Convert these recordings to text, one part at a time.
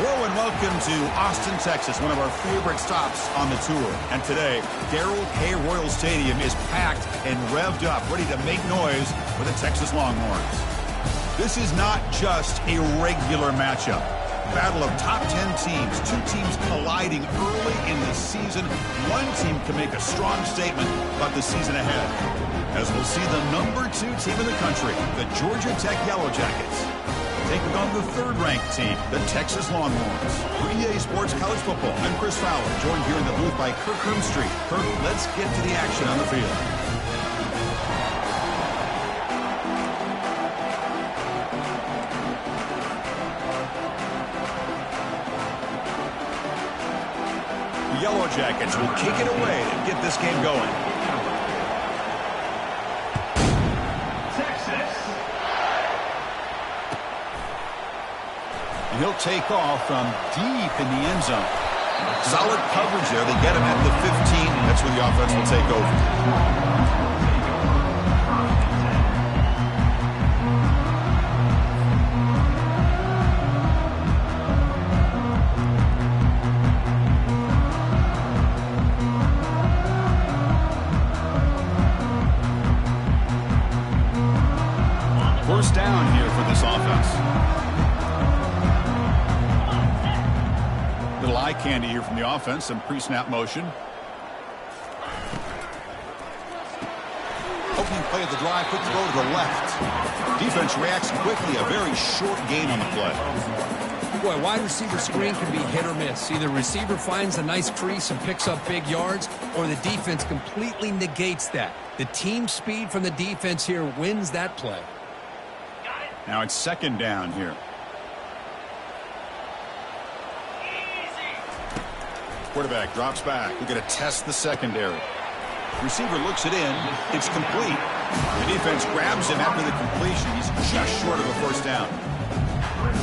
Hello and welcome to Austin, Texas, one of our favorite stops on the tour. And today, Darrell K. Royal Stadium is packed and revved up, ready to make noise for the Texas Longhorns. This is not just a regular matchup. Battle of top 10 teams, two teams colliding early in the season. One team can make a strong statement about the season ahead, as we'll see the number 2 team in the country, the Georgia Tech Yellow Jackets, taking on the third-ranked team, the Texas Longhorns. For EA Sports College Football, I'm Chris Fowler, joined here in the booth by Kirk Herbstreit. Kirk, let's get to the action on the field. The Yellow Jackets will kick it away to get this game going. He'll take off from deep in the end zone. Solid coverage there. They get him at the 15. That's where the offense will take over. First down here for this offense. Little eye candy here from the offense, some pre-snap motion. Opening play of the drive, quick throw to the left. Defense reacts quickly, a very short gain on the play. Boy, wide receiver screen can be hit or miss. Either receiver finds a nice crease and picks up big yards, or the defense completely negates that. The team speed from the defense here wins that play. Now it's second down here. Quarterback drops back. We're going to test the secondary. Receiver looks it in. It's complete. The defense grabs him after the completion. He's just short of a first down.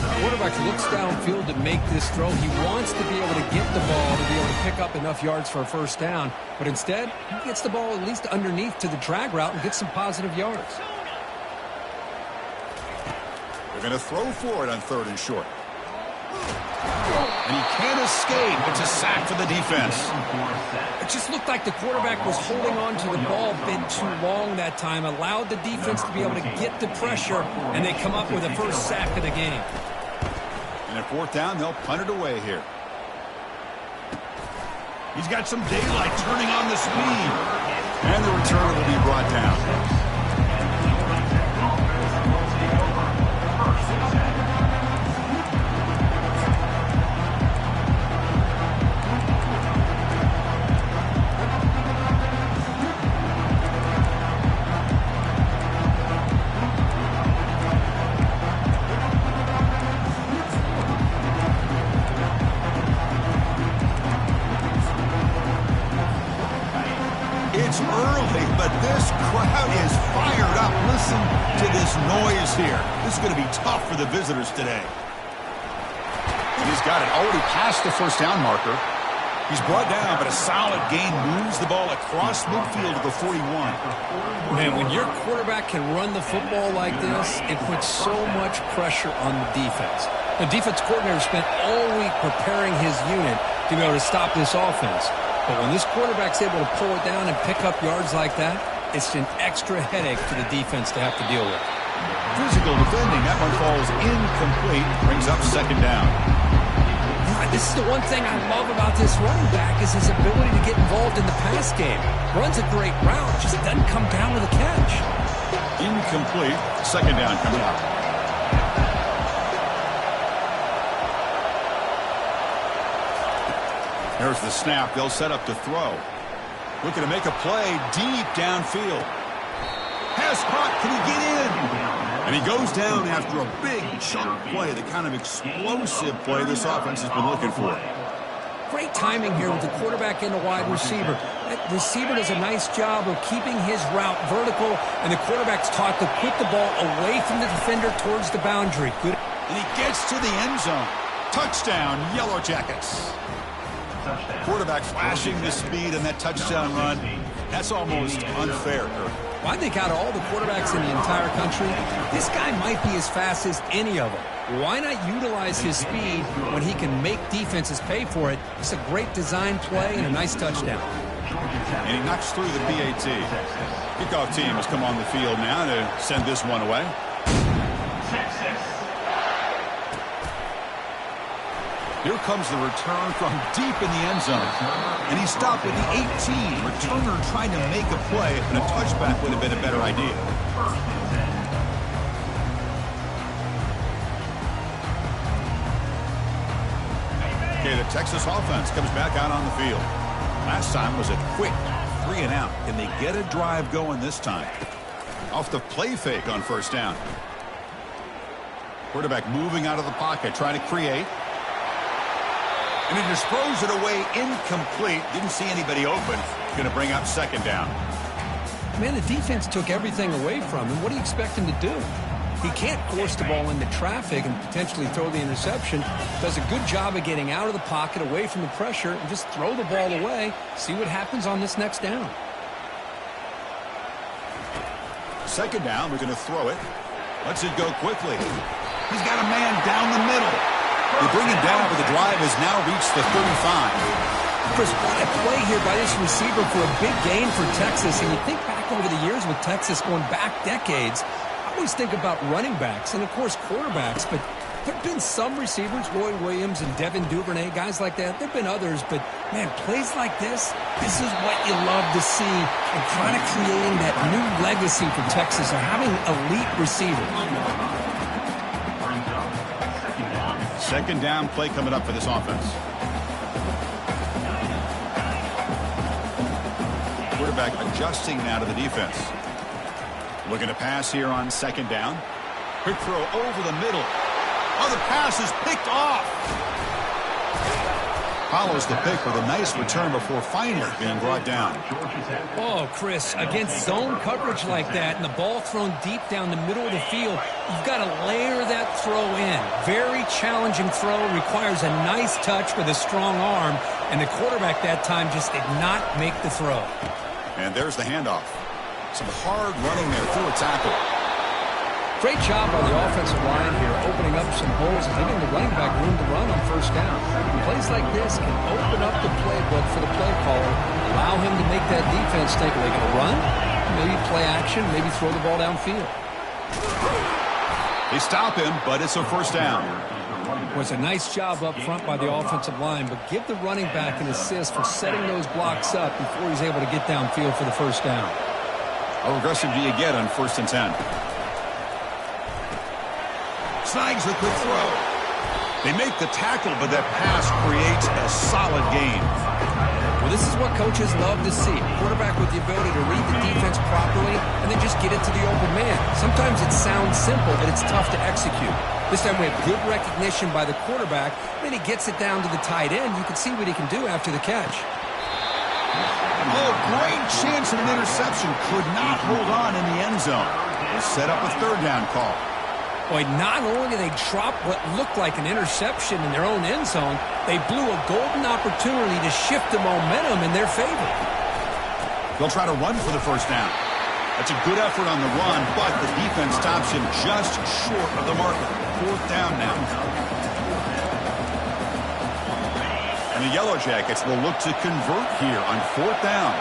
The quarterback looks downfield to make this throw. He wants to be able to get the ball to be able to pick up enough yards for a first down. But instead, he gets the ball at least underneath to the drag route and gets some positive yards. They're going to throw for it on third and short. And he can't escape. It's a sack for the defense. It just looked like the quarterback was holding on to the ball a bit too long that time, allowed the defense to be able to get the pressure, and they come up with the first sack of the game. And at fourth down, they'll punt it away here. He's got some daylight turning on the speed. And the return will be brought down. It's early, but this crowd is fired up. Listen to this noise here. This is going to be tough for the visitors today. And he's got it already past the first down marker. He's brought down, but a solid gain moves the ball across midfield to the 41. Man, when your quarterback can run the football like this, it puts so much pressure on the defense. The defense coordinator spent all week preparing his unit to be able to stop this offense. But when this quarterback's able to pull it down and pick up yards like that, it's an extra headache for the defense to have to deal with. Physical defending. That one falls incomplete. Brings up second down. This is the one thing I love about this running back is his ability to get involved in the pass game. Runs a great route, just doesn't come down with a catch. Incomplete. Second down coming up. There's the snap. They'll set up to throw. Looking to make a play deep downfield. Has caught. Can he get in? And he goes down after a big chunk play, the kind of explosive play this offense has been looking for. Great timing here with the quarterback and the wide receiver. That receiver does a nice job of keeping his route vertical, and the quarterback's taught to put the ball away from the defender towards the boundary. Good. And he gets to the end zone. Touchdown, Yellow Jackets. Quarterback flashing the speed in that touchdown run. That's almost unfair, Kirk. Well, I think out of all the quarterbacks in the entire country, this guy might be as fast as any of them. Why not utilize his speed when he can make defenses pay for it? It's a great design play and a nice touchdown. And he knocks through the PAT. Kickoff team has come on the field now to send this one away. Here comes the return from deep in the end zone. And he stopped at the 18. Returner trying to make a play, and a touchback would have been a better idea. Okay, the Texas offense comes back out on the field. Last time was a quick 3 and out. Can they get a drive going this time? Off the play fake on first down. Quarterback moving out of the pocket, trying to create. And he just throws it away incomplete. Didn't see anybody open. Going to bring up second down. Man, the defense took everything away from him. What do you expect him to do? He can't force the ball into traffic and potentially throw the interception. Does a good job of getting out of the pocket, away from the pressure, and just throw the ball away. See what happens on this next down. Second down, we're going to throw it. Lets it go quickly. He's got a man down the middle. They bring him down, but the drive has now reached the 35. Chris, what a play here by this receiver for a big gain for Texas. And you think back over the years with Texas going back decades, I always think about running backs and, of course, quarterbacks. But there have been some receivers, Roy Williams and Devin Duvernay, guys like that. There have been others. But, man, plays like this is what you love to see. And kind of creating that new legacy for Texas of having elite receivers. Second down play coming up for this offense. Quarterback adjusting now to the defense. Looking to pass here on second down. Quick throw over the middle. Oh, the pass is picked off. Follows the pick with a nice return before finally being brought down. Oh, Chris, against zone coverage like that and the ball thrown deep down the middle of the field, you've got to layer that throw in. Very challenging throw, requires a nice touch with a strong arm, and the quarterback that time just did not make the throw. And there's the handoff. Some hard running there through a tackle. Great job by the offensive line here, opening up some holes and giving the running back room to run on first down. Plays like this can open up the playbook for the play caller, allow him to make that defense think, are they going to run? Maybe play action, maybe throw the ball downfield. They stop him, but it's a first down. It was a nice job up front by the offensive line, but give the running back an assist for setting those blocks up before he's able to get downfield for the first down. How aggressive do you get on 1st and 10? Snags the quick throw. They make the tackle, but that pass creates a solid gain. Well, this is what coaches love to see. A quarterback with the ability to read the defense properly and then just get it to the open man. Sometimes it sounds simple, but it's tough to execute. This time we have good recognition by the quarterback. Then he gets it down to the tight end. You can see what he can do after the catch. Oh, great chance of an interception. Could not hold on in the end zone. They'll set up a third down call. Boy, not only did they drop what looked like an interception in their own end zone, they blew a golden opportunity to shift the momentum in their favor. They'll try to run for the first down. That's a good effort on the run, but the defense stops him just short of the marker. 4th down now. And the Yellow Jackets will look to convert here on 4th down.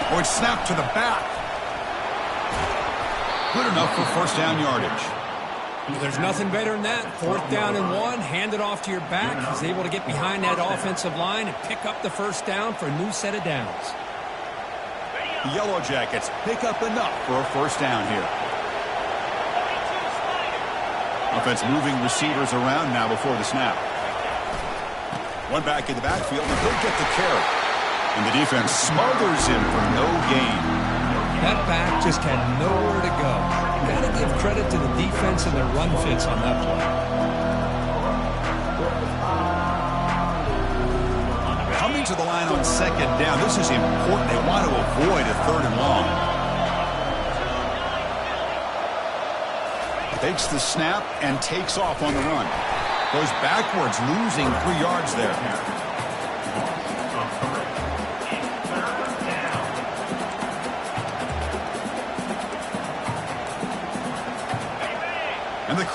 Oh, it's snapped to the back. Good enough for first down yardage. There's nothing better than that. 4th down and 1, hand it off to your back. He's able to get behind that offensive line and pick up the first down for a new set of downs. The Yellow Jackets pick up enough for a first down here. Offense moving receivers around now before the snap. One back in the backfield, and he'll get the carry. And the defense smothers him for no gain. That back just had nowhere to go. Got to give credit to the defense and their run fits on that play. Coming to the line on second down. This is important. They want to avoid a 3rd and long. Takes the snap and takes off on the run. Goes backwards, losing 3 yards there.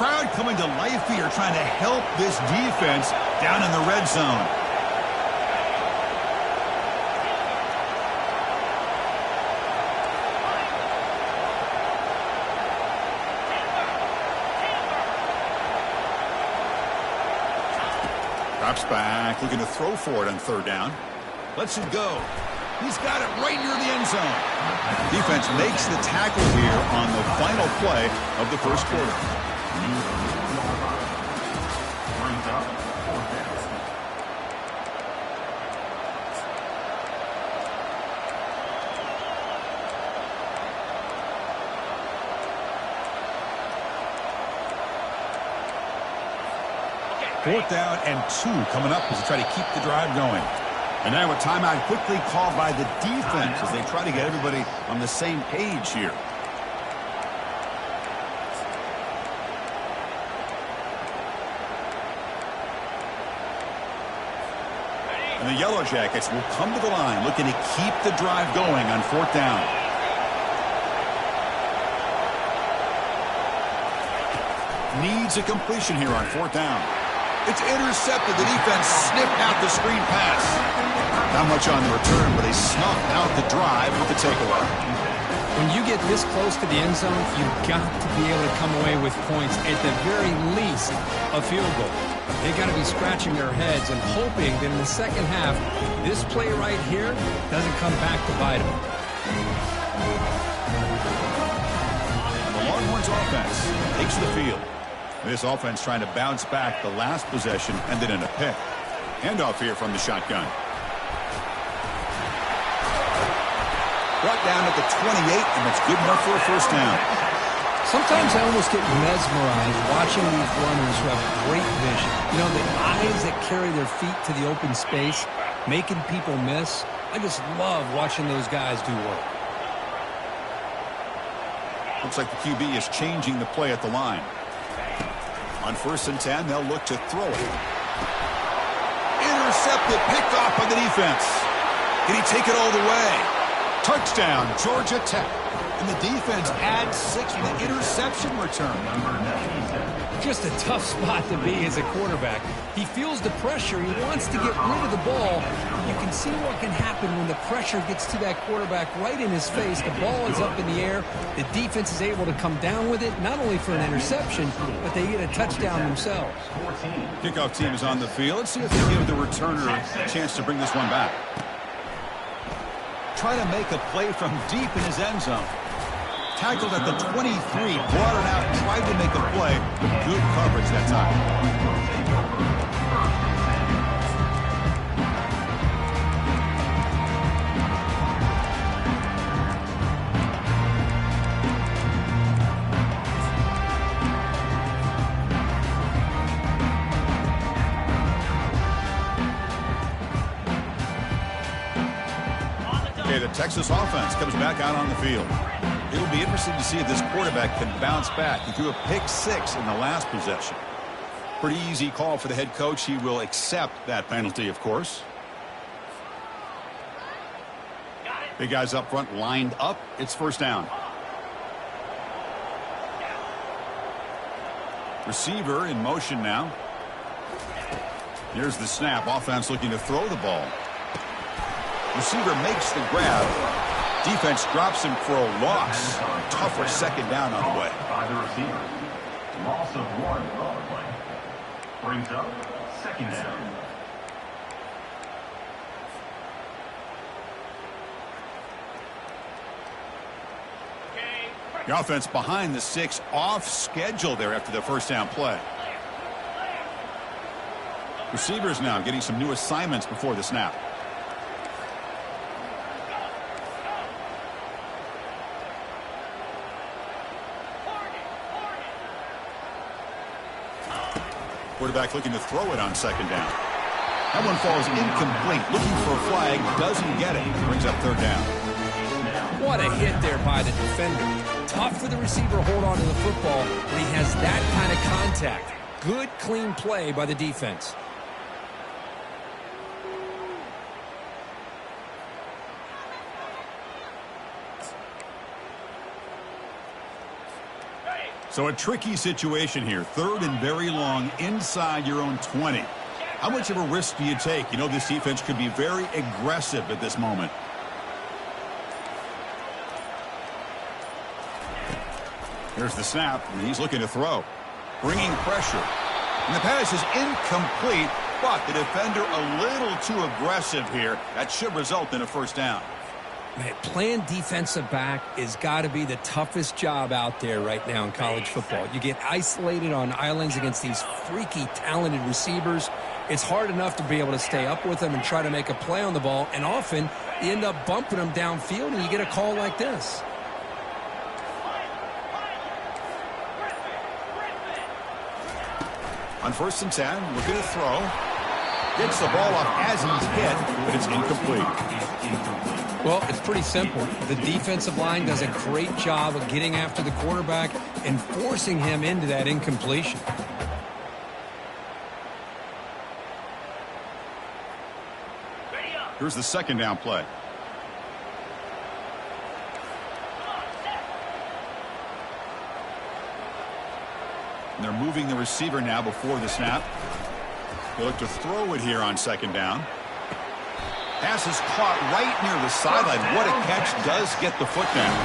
crowd coming to life here, trying to help this defense down in the red zone. Drops back, looking to throw for it on third down. Lets it go. He's got it right near the end zone. Defense makes the tackle here on the final play of the first quarter. Fourth down and 2 coming up as they try to keep the drive going. And now a timeout quickly called by the defense as they try to get everybody on the same page here. And the Yellow Jackets will come to the line looking to keep the drive going on fourth down. Needs a completion here on fourth down. It's intercepted. The defense sniffed out the screen pass. Not much on the return, but they snuffed out the drive with the takeaway. When you get this close to the end zone, you've got to be able to come away with points, at the very least, a field goal. They've got to be scratching their heads and hoping that in the second half, this play right here doesn't come back to bite them. The Longhorns offense takes the field. This offense trying to bounce back. The last possession ended in a pick. Handoff here from the shotgun. Brought down at the 28, and that's good enough for a first down. Sometimes I almost get mesmerized watching these runners who have great vision. You know, the eyes that carry their feet to the open space, making people miss. I just love watching those guys do work. Looks like the QB is changing the play at the line. On 1st and 10, they'll look to throw it. Intercepted, picked off by the defense. Can he take it all the way? Touchdown, Georgia Tech. And the defense adds 6 with the interception return. Just a tough spot to be as a quarterback. He feels the pressure. He wants to get rid of the ball. You can see what can happen when the pressure gets to that quarterback right in his face. The ball is up in the air. The defense is able to come down with it, not only for an interception, but they get a touchdown themselves. Kickoff team is on the field. Let's see if they give the returner a chance to bring this one back. Try to make a play from deep in his end zone. Tackled at the 23, brought it out, tried to make a play, but good coverage that time. Okay, the Texas offense comes back out on the field. It'll be interesting to see if this quarterback can bounce back. He threw a pick 6 in the last possession. Pretty easy call for the head coach. He will accept that penalty, of course. Big guys up front lined up. It's first down. Receiver in motion now. Here's the snap. Offense looking to throw the ball. Receiver makes the grab. Defense drops him for a loss. Tougher second down on the way. By the receiver. Loss of 1 on the play. Brings up second down. The offense behind the 6, off schedule there after the first down play. Receivers now getting some new assignments before the snap. Quarterback looking to throw it on second down. That one falls incomplete. Looking for a flag. Doesn't get it. Brings up third down. What a hit there by the defender. Tough for the receiver to hold on to the football when he has that kind of contact. Good, clean play by the defense. So a tricky situation here. 3rd and very long inside your own 20. How much of a risk do you take? You know, this defense could be very aggressive at this moment. Here's the snap, and he's looking to throw. Bringing pressure. And the pass is incomplete, but the defender a little too aggressive here. That should result in a first down. Man, playing defensive back has got to be the toughest job out there right now in college football. You get isolated on islands against these freaky, talented receivers. It's hard enough to be able to stay up with them and try to make a play on the ball, and often you end up bumping them downfield and you get a call like this. On 1st and 10, looking to throw. Gets the ball off as he's hit, but it's incomplete. Well, it's pretty simple. The defensive line does a great job of getting after the quarterback and forcing him into that incompletion. Here's the 2nd down play. And they're moving the receiver now before the snap. They look to throw it here on 2nd down. Pass is caught right near the sideline. What a catch. Does get the foot down.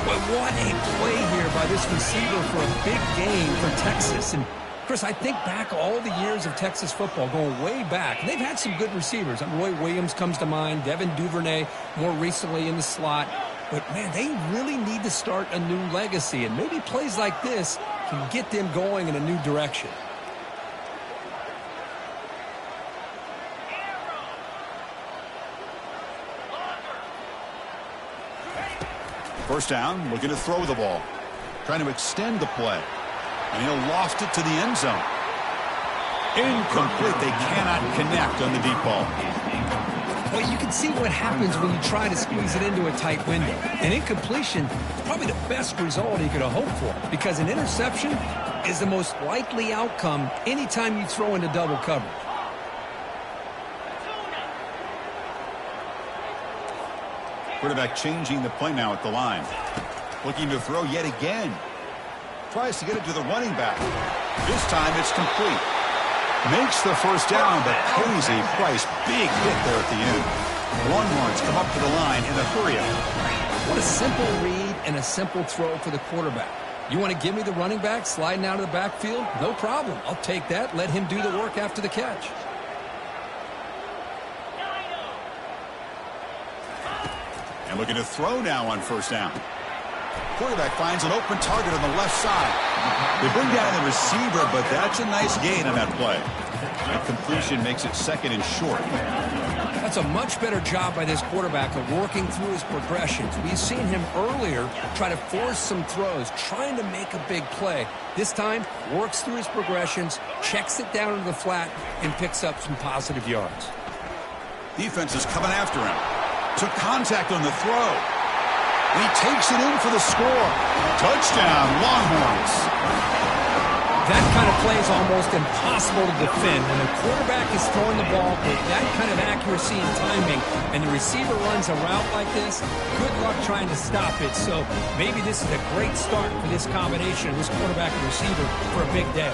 But what a play here by this receiver for a big game for Texas. And Chris, I think back all the years of Texas football, going way back. And they've had some good receivers. Roy Williams comes to mind, Devin Duvernay more recently in the slot. But, man, they really need to start a new legacy. And maybe plays like this can get them going in a new direction. First down, looking to throw the ball. Trying to extend the play. And he'll loft it to the end zone. Incomplete. They cannot connect on the deep ball. Well, you can see what happens when you try to squeeze it into a tight window. An incompletion is probably the best result he could have hoped for, because an interception is the most likely outcome anytime you throw into double coverage. Quarterback changing the play now at the line. Looking to throw yet again. Tries to get it to the running back. This time it's complete. Makes the first down, but pays a price. Big hit there at the end. Longhorns come up to the line in a hurry up. What a simple read and a simple throw for the quarterback. You want to give me the running back sliding out of the backfield? No problem. I'll take that. Let him do the work after the catch. And looking to throw now on first down. Quarterback finds an open target on the left side. They bring down the receiver, but that's a nice gain on that play. That completion makes it 2nd and short. That's a much better job by this quarterback of working through his progressions. We've seen him earlier try to force some throws, trying to make a big play. This time, works through his progressions, checks it down into the flat, and picks up some positive yards. Defense is coming after him. Took contact on the throw. And he takes it in for the score. Touchdown, Longhorns. That kind of play is almost impossible to defend. When the quarterback is throwing the ball with that kind of accuracy and timing, and the receiver runs a route like this, good luck trying to stop it. So maybe this is a great start for this combination of this quarterback and receiver for a big day.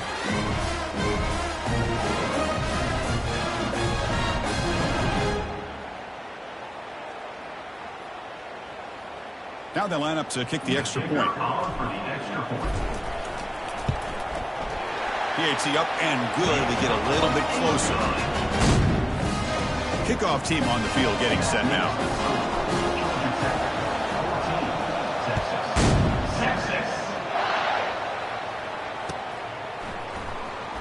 Now they line up to kick the extra point. PAT up and good. They get a little bit closer. Kickoff team on the field getting set now.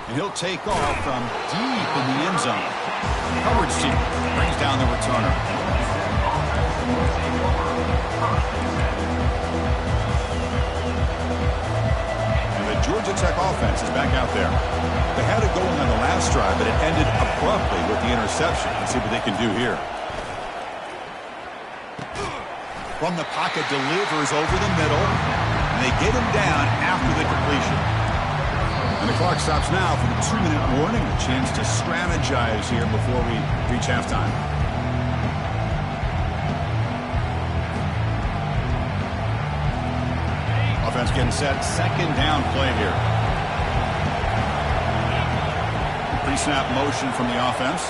And he'll take off from deep in the end zone. Coverage team brings down the returner. Georgia Tech offense is back out there. They had it going on the last drive, but it ended abruptly with the interception. Let's see what they can do here. From the pocket, delivers over the middle, and they get him down after the completion. And the clock stops now for the 2-minute warning. A chance to strategize here before we reach halftime. offense getting set. Second down play here. Pre-snap motion from the offense.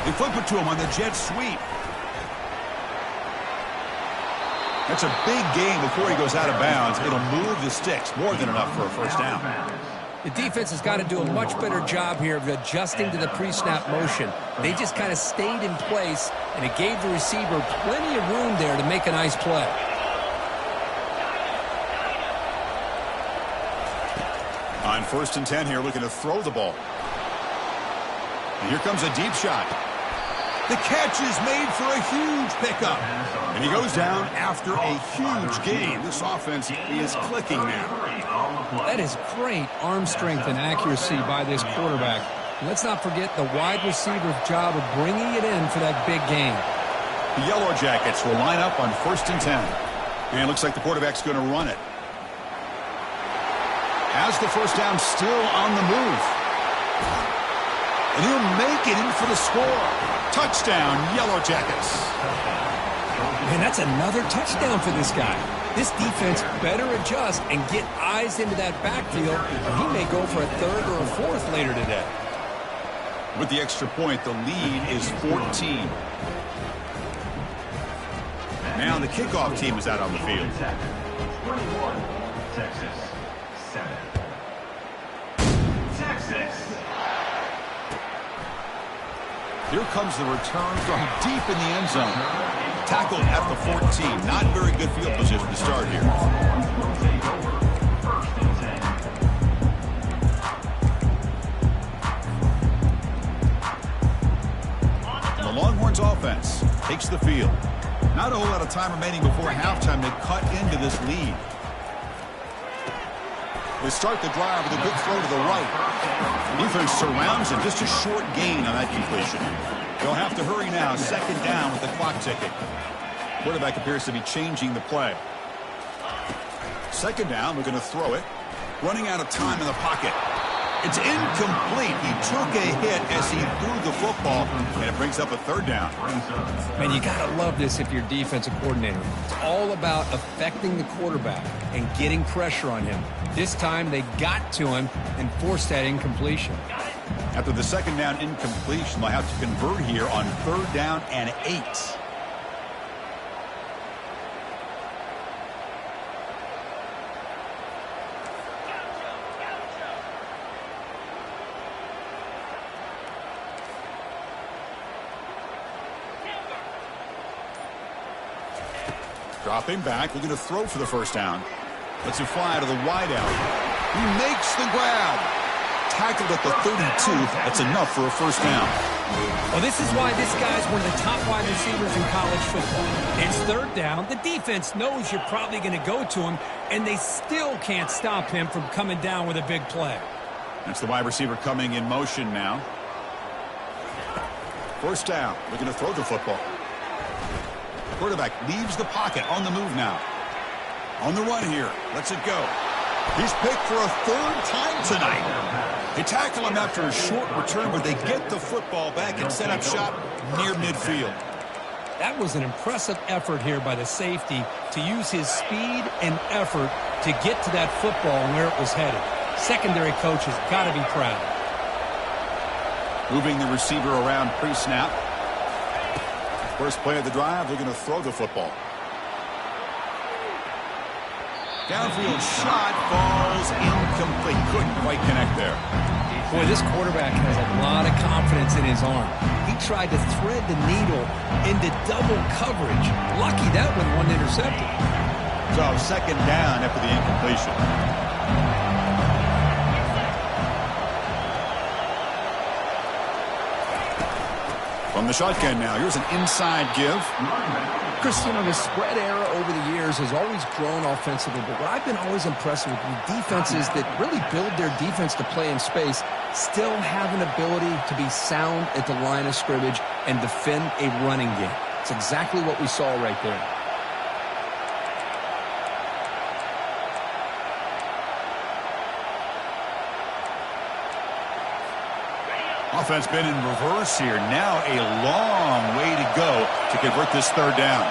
They flip it to him on the jet sweep. That's a big gain before he goes out of bounds. It'll move the sticks. More than enough for a first down. The defense has got to do a much better job here of adjusting to the pre-snap motion. They just kind of stayed in place, and it gave the receiver plenty of room there to make a nice play. On 1st and 10 here, looking to throw the ball. And here comes a deep shot. The catch is made for a huge pickup. And he goes down after a huge gain. This offense is clicking now. That is great arm strength and accuracy by this quarterback. And let's not forget the wide receiver's job of bringing it in for that big gain. The Yellow Jackets will line up on 1st and 10. And it looks like the quarterback's going to run it. Has the first down, still on the move. And he'll make it in for the score. Touchdown, Yellow Jackets. And that's another touchdown for this guy. This defense better adjust and get eyes into that backfield, or he may go for a third or a fourth later today. With the extra point, the lead is 14. Now the kickoff team is out on the field. 21, Texas, 7. Texas. Here comes the return from deep in the end zone. Tackled at the 14. Not very good field position to start here. And the Longhorns offense takes the field. Not a whole lot of time remaining before halftime to cut into this lead. They start the drive with a good throw to the right. Defense surrounds him. Just a short gain on that completion. They'll have to hurry now. Second down with the clock ticking. Quarterback appears to be changing the play. Second down, we're going to throw it. Running out of time in the pocket. It's incomplete. He took a hit as he threw the football, and it brings up a third down. Man, you got to love this if you're defensive coordinator. It's all about affecting the quarterback and getting pressure on him. This time they got to him and forced that incompletion. After the second down incompletion, they'll have to convert here on 3rd down and 8. Dropping back, we're going to throw for the first down. Lets it fly to the wideout. He makes the grab. Tackled at the 32. That's enough for a first down. Well, this is why this guy's one of the top wide receivers in college football. It's 3rd down. The defense knows you're probably going to go to him, and they still can't stop him from coming down with a big play. That's the wide receiver coming in motion now. First down. We're going to throw the football. Quarterback leaves the pocket on the move now. On the run here. Lets it go. He's picked for a 3rd time tonight. They tackle him after a short return, but they get the football back and set up shop near midfield. That was an impressive effort here by the safety to use his speed and effort to get to that football and where it was headed. Secondary coach has got to be proud. Moving the receiver around pre-snap. First play of the drive, they're going to throw the football. Downfield shot falls incomplete. Couldn't quite connect there. Boy, this quarterback has a lot of confidence in his arm. He tried to thread the needle into double coverage. Lucky that one wasn't intercepted. So second down after the incompletion. From the shotgun now, here's an inside give. Christian, the spread era over the years has always grown offensively, but what I've been always impressed with defenses that really build their defense to play in space still have an ability to be sound at the line of scrimmage and defend a running game. It's exactly what we saw right there. Offense been in reverse here. Now a long way to go to convert this 3rd down.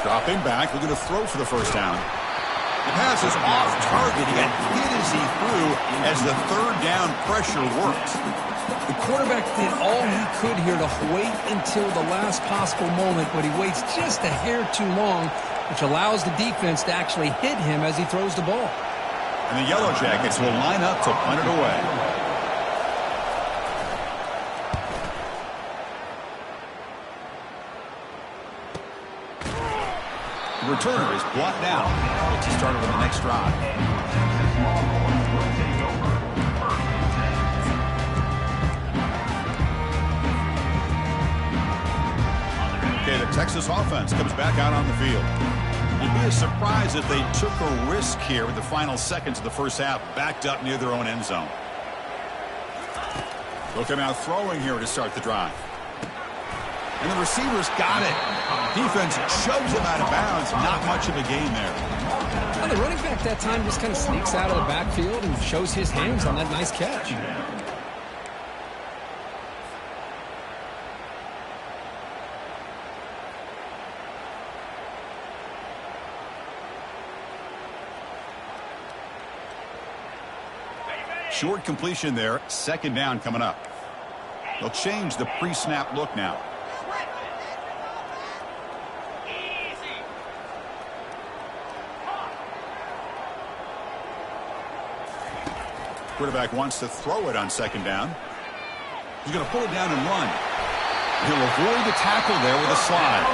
Dropping back, looking to throw for the first down. The pass is off target. He got hit as he threw as the third down pressure worked. The quarterback did all he could here to wait until the last possible moment, but he waits just a hair too long, which allows the defense to actually hit him as he throws the ball. And the Yellow Jackets will line up to punt it away. The returner is blocked down. Gets you started on the next drive. Okay, the Texas offense comes back out on the field. It'd be a surprise if they took a risk here in the final seconds of the first half, backed up near their own end zone. They'll come out throwing here to start the drive. And the receivers got it. Defense shoves him out of bounds. Not much of a gain there. Well, the running back that time just kind of sneaks out of the backfield and shows his hands on that nice catch. Short completion there. Second down coming up. They'll change the pre-snap look now. Quarterback wants to throw it on second down. He's going to pull it down and run. He'll avoid the tackle there with a slide.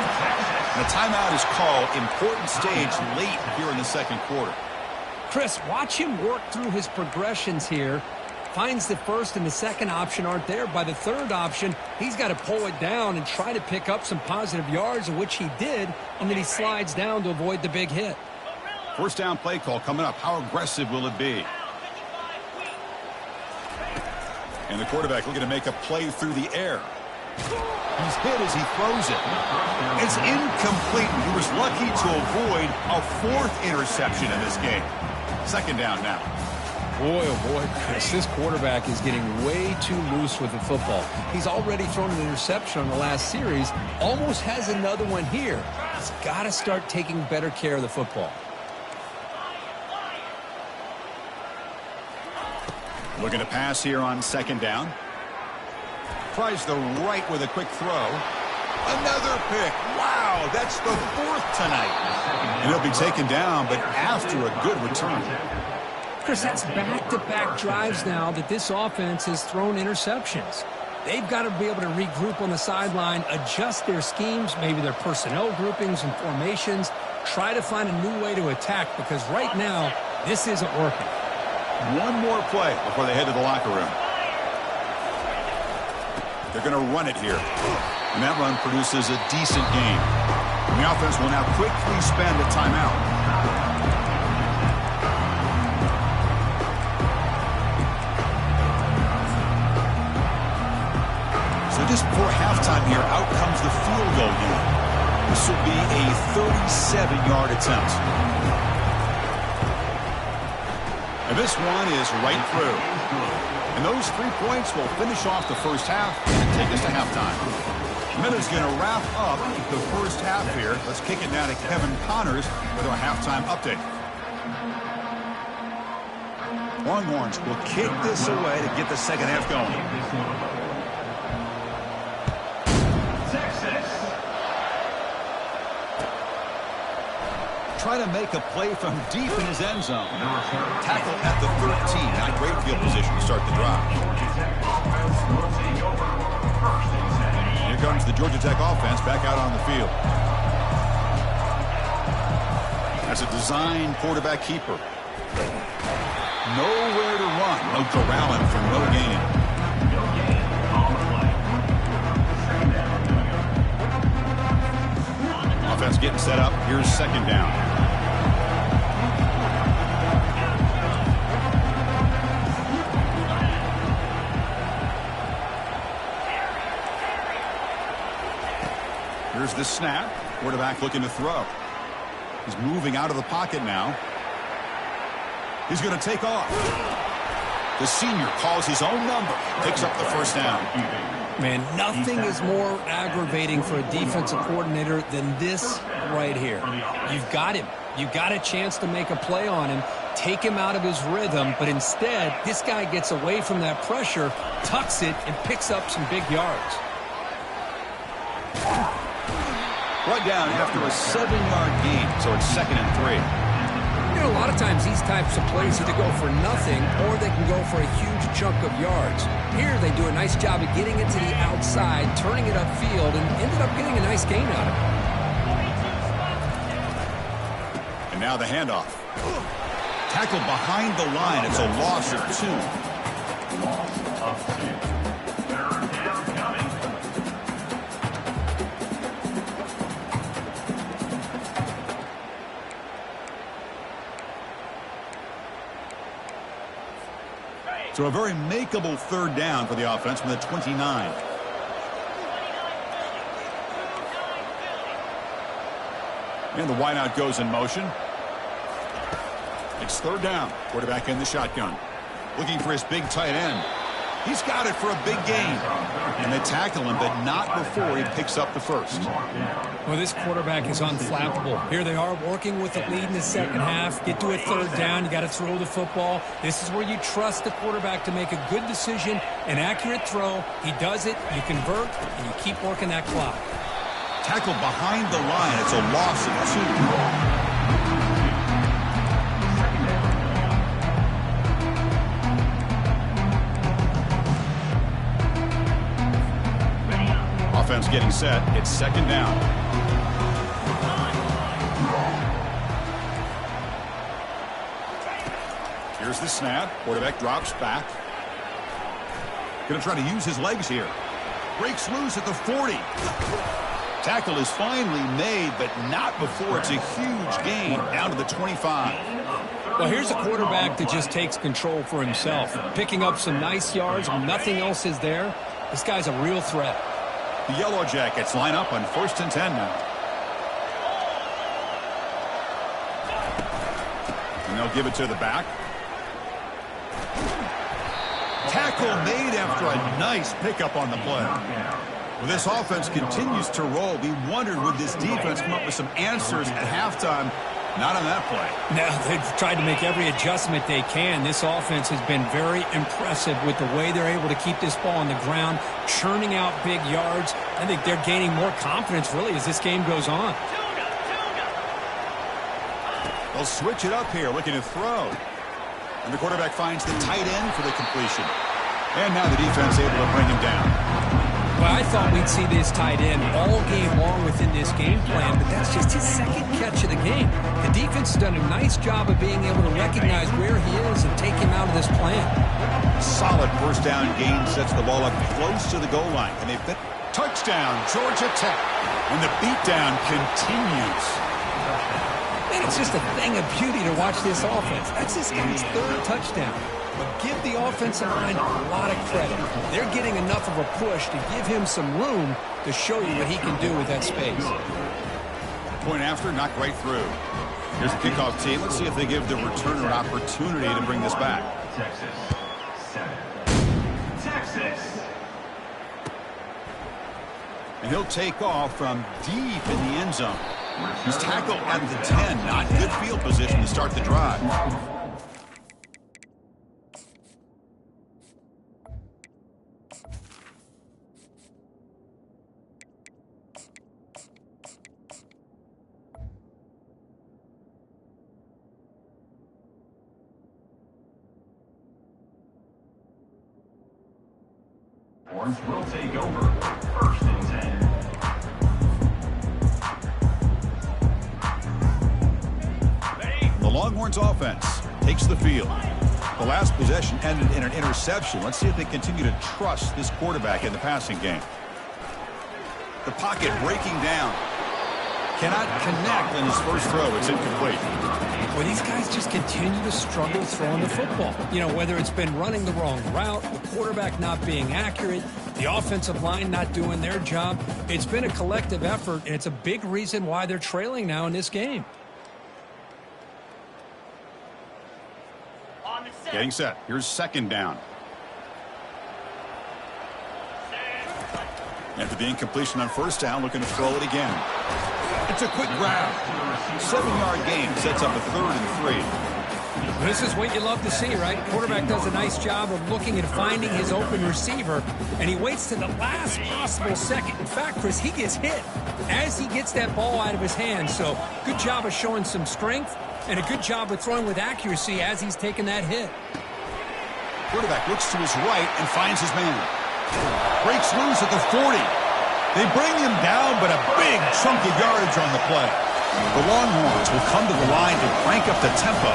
And a timeout is called. Important stage late here in the second quarter. Chris, watch him work through his progressions here. Finds the first and the second option aren't there. By the third option, he's got to pull it down and try to pick up some positive yards, which he did, and then he slides down to avoid the big hit. First down play call coming up. How aggressive will it be? And the quarterback looking to make a play through the air. He's hit as he throws it. It's incomplete. He was lucky to avoid a fourth interception in this game. Second down now. Boy, oh boy, Chris, this quarterback is getting way too loose with the football. He's already thrown an interception on the last series. Almost has another one here. He's got to start taking better care of the football. Looking to pass here on second down. Tries the right with a quick throw. Another pick. Wow, that's the fourth tonight. And he'll be taken down, but after a good return. Chris, that's back-to-back drives now that this offense has thrown interceptions. They've got to be able to regroup on the sideline, adjust their schemes, maybe their personnel groupings and formations, try to find a new way to attack, because right now, this isn't working. One more play before they head to the locker room. They're going to run it here. And that run produces a decent gain. And the offense will now quickly spend a timeout. So just before halftime here, out comes the field goal unit. This will be a 37-yard attempt. And this one is right through. And those 3 points will finish off the first half and take us to halftime. Miller's going to wrap up the first half here. Let's kick it now to Kevin Connors with our halftime update. Longhorns will kick this away to get the second half going. Trying to make a play from deep in his end zone. Tackle at the 13. Not great field position to start the drive. Here comes the Georgia Tech offense back out on the field. That's a design quarterback keeper. Nowhere to run. No corralling for no gain. Offense getting set up. Here's second down. Here's the snap. Quarterback looking to throw. He's moving out of the pocket now. He's going to take off. The senior calls his own number. Picks up the first down. Man, nothing is more aggravating for a defensive coordinator than this right here. You've got him. You've got a chance to make a play on him, take him out of his rhythm, but instead, this guy gets away from that pressure, tucks it, and picks up some big yards. Brought down after a 7-yard gain, so it's 2nd and 3. You know, a lot of times these types of plays either go for nothing or they can go for a huge chunk of yards. Here they do a nice job of getting it to the outside, turning it upfield, and ended up getting a nice gain out of it. And now the handoff. Tackled behind the line. It's a loss of 2. Loss of 2. Third down coming. So a very makeable 3rd down for the offense from the 29. And the wideout goes in motion. It's 3rd down. Quarterback in the shotgun. Looking for his big tight end. He's got it for a big gain. And they tackle him, but not before he picks up the first. Well, this quarterback is unflappable. Here they are working with the lead in the 2nd half. Get to a 3rd down. You got to throw the football. This is where you trust the quarterback to make a good decision, an accurate throw. He does it, you convert, and you keep working that clock. Tackled behind the line. It's a loss of 2. Offense getting set. It's 2nd down. Here's the snap. Quarterback drops back. Going to try to use his legs here. Breaks loose at the 40. Tackle is finally made, but not before it's a huge gain down to the 25. Well, here's a quarterback that just takes control for himself. Picking up some nice yards when nothing else is there. This guy's a real threat. The Yellow Jackets line up on 1st and 10 now. And they'll give it to the back. Tackle made after a nice pickup on the play. Well, this offense continues to roll. We wondered, would this defense come up with some answers at halftime? Not on that play. Now, they've tried to make every adjustment they can. This offense has been very impressive with the way they're able to keep this ball on the ground, churning out big yards. I think they're gaining more confidence, really, as this game goes on. They'll switch it up here, looking to throw. And the quarterback finds the tight end for the completion. And now the defense able to bring him down. Well, I thought we'd see this tight end all game long within this game plan, but that's just his 2nd catch of the game. The defense has done a nice job of being able to recognize where he is and take him out of this plan. Solid 1st down gain sets the ball up close to the goal line. And they've been touchdown, Georgia Tech. And the beatdown continues. Man, it's just a thing of beauty to watch this offense. That's this guy's 3rd touchdown. But give the offensive line a lot of credit. They're getting enough of a push to give him some room to show you what he can do with that space. Point after, knocked right through. Here's the kickoff team. Let's see if they give the returner an opportunity to bring this back. Texas 7. Texas. And he'll take off from deep in the end zone. He's tackled at the 10. Not good field position to start the drive. Horns will take over. 1st and 10. The Longhorns offense takes the field. The last possession ended in an interception. Let's see if they continue to trust this quarterback in the passing game. The pocket breaking down. Cannot connect on his first throw. It's incomplete. Well, these guys just continue to struggle throwing the football. You know, whether it's been running the wrong route, the quarterback not being accurate, the offensive line not doing their job. It's been a collective effort, and it's a big reason why they're trailing now in this game. Getting set. Here's 2nd down. After the incompletion on first down, looking to throw it again. It's a quick grab. 7-yard gain sets up a 3rd and 3. This is what you love to see, right? Quarterback does a nice job of looking and finding his open receiver, and he waits to the last possible second. In fact, Chris, he gets hit as he gets that ball out of his hands. So good job of showing some strength and a good job of throwing with accuracy as he's taking that hit. Quarterback looks to his right and finds his man. Breaks loose at the 40. They bring him down, but a big chunk of yardage on the play. The Longhorns will come to the line to crank up the tempo.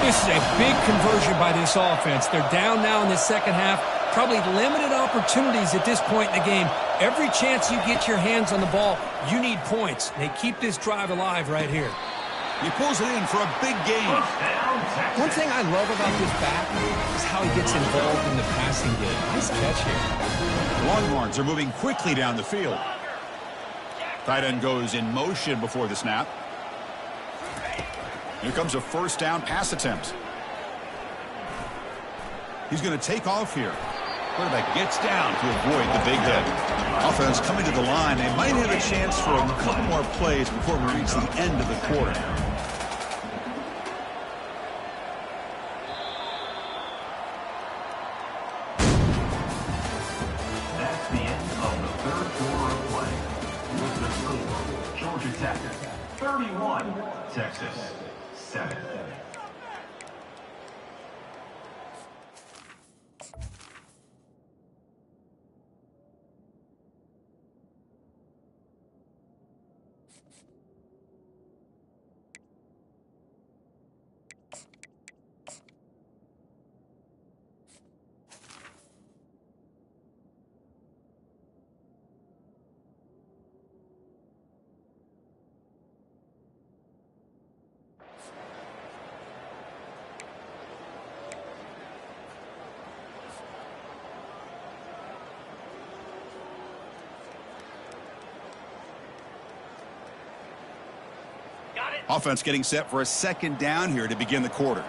This is a big conversion by this offense. They're down now in the second half. Probably limited opportunities at this point in the game. Every chance you get your hands on the ball, you need points. They keep this drive alive right here. He pulls it in for a big gain. One thing I love about this back is how he gets involved in the passing game. Nice catch here. The Longhorns are moving quickly down the field. Tight end goes in motion before the snap. Here comes a first down pass attempt. He's going to take off here. Quarterback gets down to avoid the big hit. Offense coming to the line. They might have a chance for a couple more plays before we reach the end of the quarter. That's the end of the 3rd quarter of play. With the score, Georgia Tech 31, Texas 7. Offense getting set for a second down here to begin the quarter.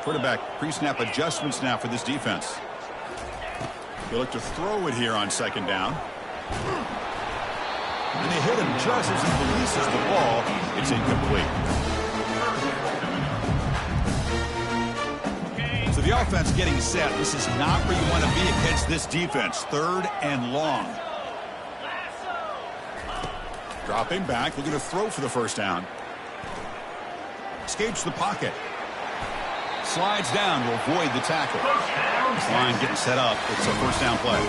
Quarterback pre-snap adjustments now for this defense. They look to throw it here on second down. And they hit him just as he releases the ball. It's incomplete. So the offense getting set. This is not where you want to be against this defense. 3rd and long. Dropping back, looking to throw for the first down. Escapes the pocket. Slides down to avoid the tackle. Line getting set up. It's a first down play.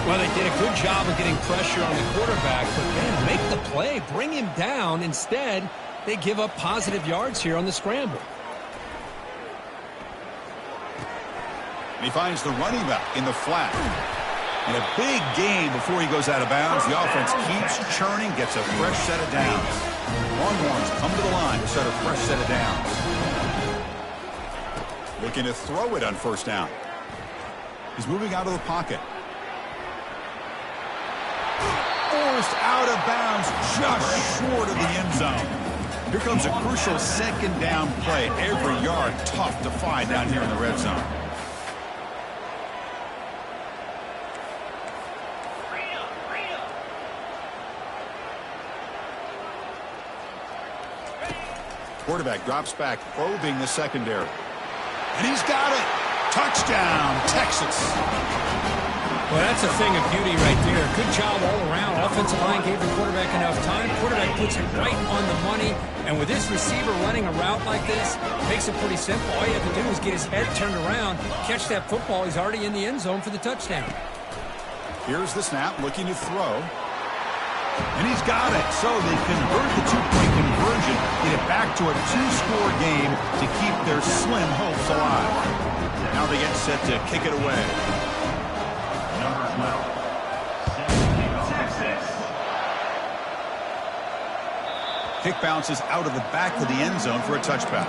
Well, they did a good job of getting pressure on the quarterback, but man, make the play, bring him down. Instead, they give up positive yards here on the scramble. And he finds the running back in the flat. And a big gain before he goes out of bounds. The offense keeps churning, gets a fresh set of downs. Longhorns come to the line to set a fresh set of downs. Looking to throw it on first down. He's moving out of the pocket. Forced out of bounds just short of the end zone. Here comes a crucial second down play. Every yard tough to find down here in the red zone. Quarterback drops back, probing the secondary. And he's got it. Touchdown, Texas. Well, that's a thing of beauty right there. Good job all around. Offensive line gave the quarterback enough time. Quarterback puts it right on the money. And with this receiver running a route like this, makes it pretty simple. All you have to do is get his head turned around, catch that football. He's already in the end zone for the touchdown. Here's the snap, looking to throw. And he's got it. So they convert the two-point conversion, get it back to a 2-score game to keep their slim hopes alive. Now they get set to kick it away. Number 12, Texas. Kick bounces out of the back of the end zone for a touchback.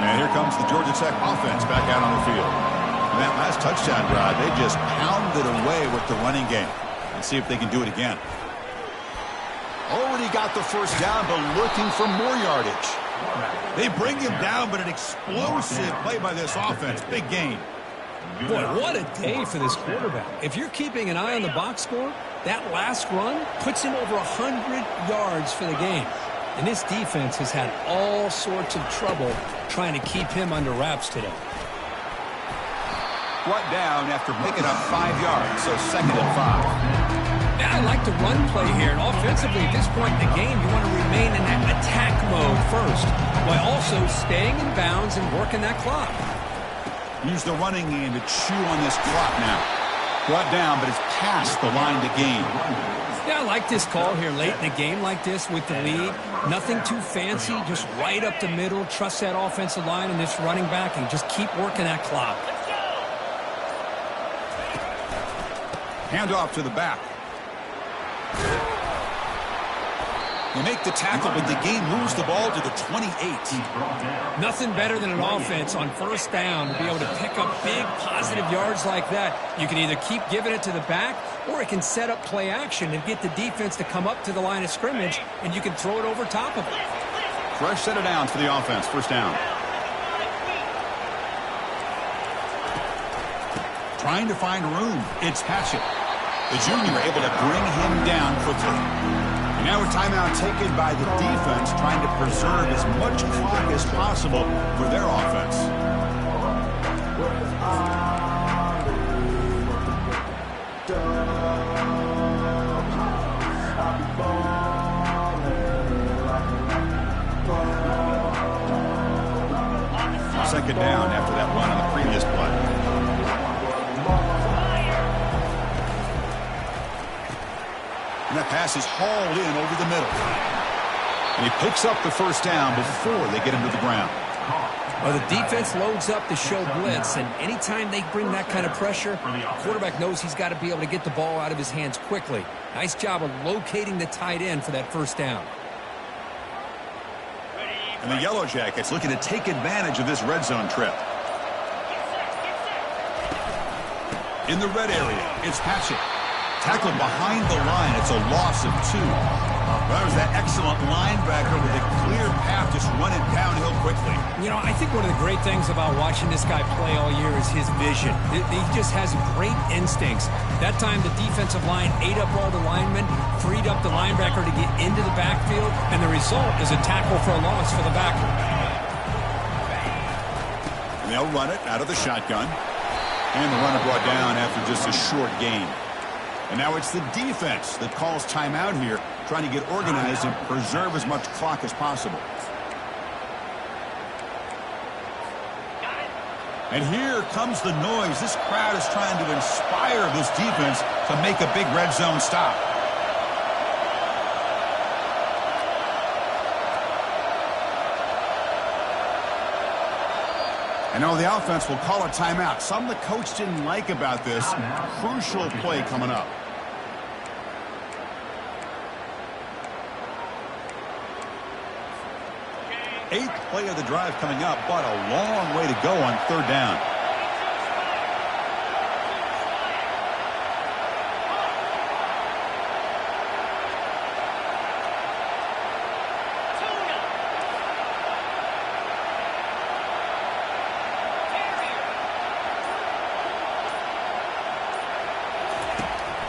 And here comes the Georgia Tech offense back out on the field. In that last touchdown drive, they just pounded away with the running game. Let's see if they can do it again. Already got the first down, but looking for more yardage. They bring him down, but an explosive play by this offense. Big gain. Boy, what a day for this quarterback. If you're keeping an eye on the box score, that last run puts him over 100 yards for the game. And this defense has had all sorts of trouble trying to keep him under wraps today. Brought down after picking up 5 yards, so 2nd and 5. Yeah, I like the run play here. And offensively, at this point in the game, you want to remain in that attack mode first, while also staying in bounds and working that clock. Use the running game to chew on this clock now. Brought down, but it's past the line to gain. Yeah, I like this call here late in the game like this with the lead. Nothing too fancy, just right up the middle. Trust that offensive line and this running back and just keep working that clock. Handoff to the back. They make the tackle, but the game moves the ball to the 28. Nothing better than an offense on first down to be able to pick up big positive yards like that. You can either keep giving it to the back, or it can set up play action and get the defense to come up to the line of scrimmage, and you can throw it over top of it. Fresh set of downs for the offense. First down. Trying to find room. It's Patchett. The junior able to bring him down quickly. And now a timeout taken by the defense, trying to preserve as much clock as possible for their offense. Second down after that run on the previous play. And that pass is hauled in over the middle. And he picks up the first down before they get him to the ground. Well, the defense loads up to show blitz, and anytime they bring that kind of pressure, the quarterback knows he's got to be able to get the ball out of his hands quickly. Nice job of locating the tight end for that first down. And the Yellow Jackets looking to take advantage of this red zone trip. In the red area, it's Patchett. Tackled behind the line. It's a loss of 2. Well, that was that excellent linebacker with a clear path, just running downhill quickly. You know, I think one of the great things about watching this guy play all year is his vision. He just has great instincts. That time, the defensive line ate up all the linemen, freed up the linebacker to get into the backfield, and the result is a tackle for a loss for the backer. And they'll run it out of the shotgun. And the runner brought down after just a short gain. And now it's the defense that calls timeout here, trying to get organized and preserve as much clock as possible. And here comes the noise. This crowd is trying to inspire this defense to make a big red zone stop. And now the offense will call a timeout. Something the coach didn't like about this. Crucial play coming up. Eighth play of the drive coming up, but a long way to go on third down.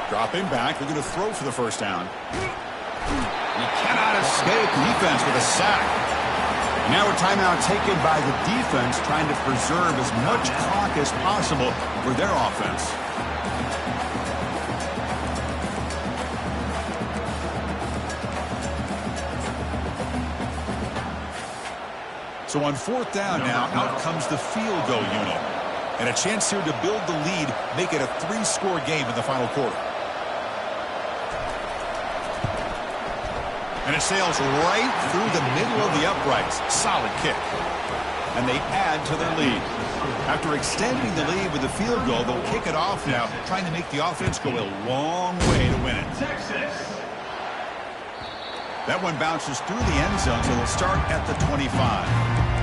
Dropping back, they're going to throw for the first down. He cannot escape defense with a sack. Now a timeout taken by the defense, trying to preserve as much clock as possible for their offense. So on fourth down now, out comes the field goal unit. And a chance here to build the lead, make it a 3-score game in the final quarter. And it sails right through the middle of the uprights. Solid kick. And they add to their lead. After extending the lead with the field goal, they'll kick it off now, trying to make the offense go a long way to win it. That one bounces through the end zone, so they'll start at the 25.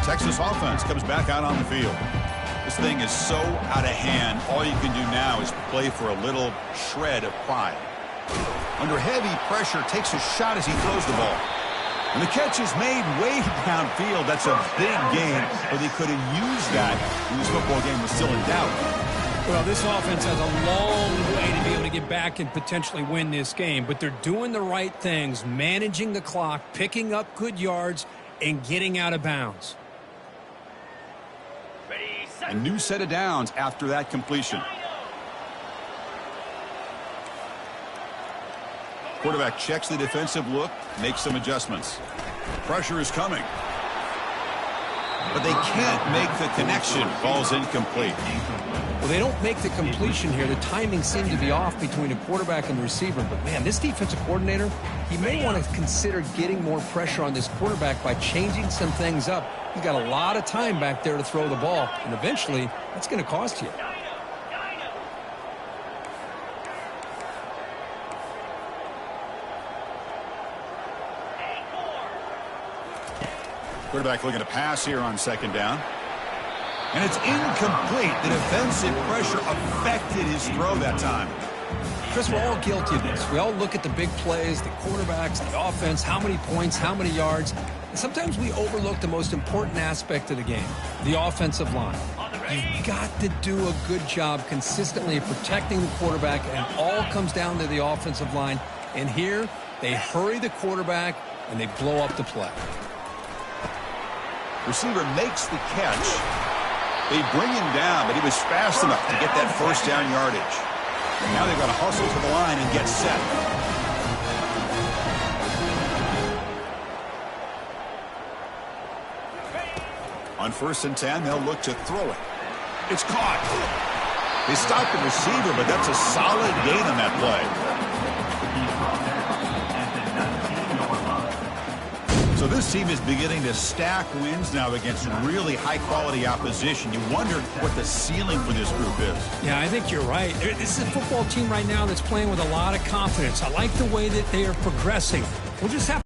Texas offense comes back out on the field. This thing is so out of hand, all you can do now is play for a little shred of pride. Under heavy pressure, takes a shot as he throws the ball. And the catch is made way downfield. That's a big gain, but they could have used that when this football game was still in doubt. Well, this offense has a long way to be able to get back and potentially win this game, but they're doing the right things, managing the clock, picking up good yards, and getting out of bounds. A new set of downs after that completion. Quarterback checks the defensive look, makes some adjustments. Pressure is coming. But they can't make the connection. Ball's incomplete. Well, they don't make the completion here. The timing seemed to be off between a quarterback and the receiver. But, man, this defensive coordinator, he may want to consider getting more pressure on this quarterback by changing some things up. He's got a lot of time back there to throw the ball. And eventually, that's going to cost you. Quarterback looking to pass here on second down. And it's incomplete. The defensive pressure affected his throw that time. Chris, we're all guilty of this. We all look at the big plays, the quarterbacks, the offense, how many points, how many yards. And sometimes we overlook the most important aspect of the game, the offensive line. You've got to do a good job consistently protecting the quarterback, and it all comes down to the offensive line. And here, they hurry the quarterback, and they blow up the play. Receiver makes the catch. They bring him down, but he was fast enough to get that first down yardage. And now they've got to hustle to the line and get set. On 1st and 10, they'll look to throw it. It's caught. They stopped the receiver, but that's a solid gain on that play. So this team is beginning to stack wins now against really high-quality opposition. You wonder what the ceiling for this group is. Yeah, I think you're right. This is a football team right now that's playing with a lot of confidence. I like the way that they are progressing. We'll just have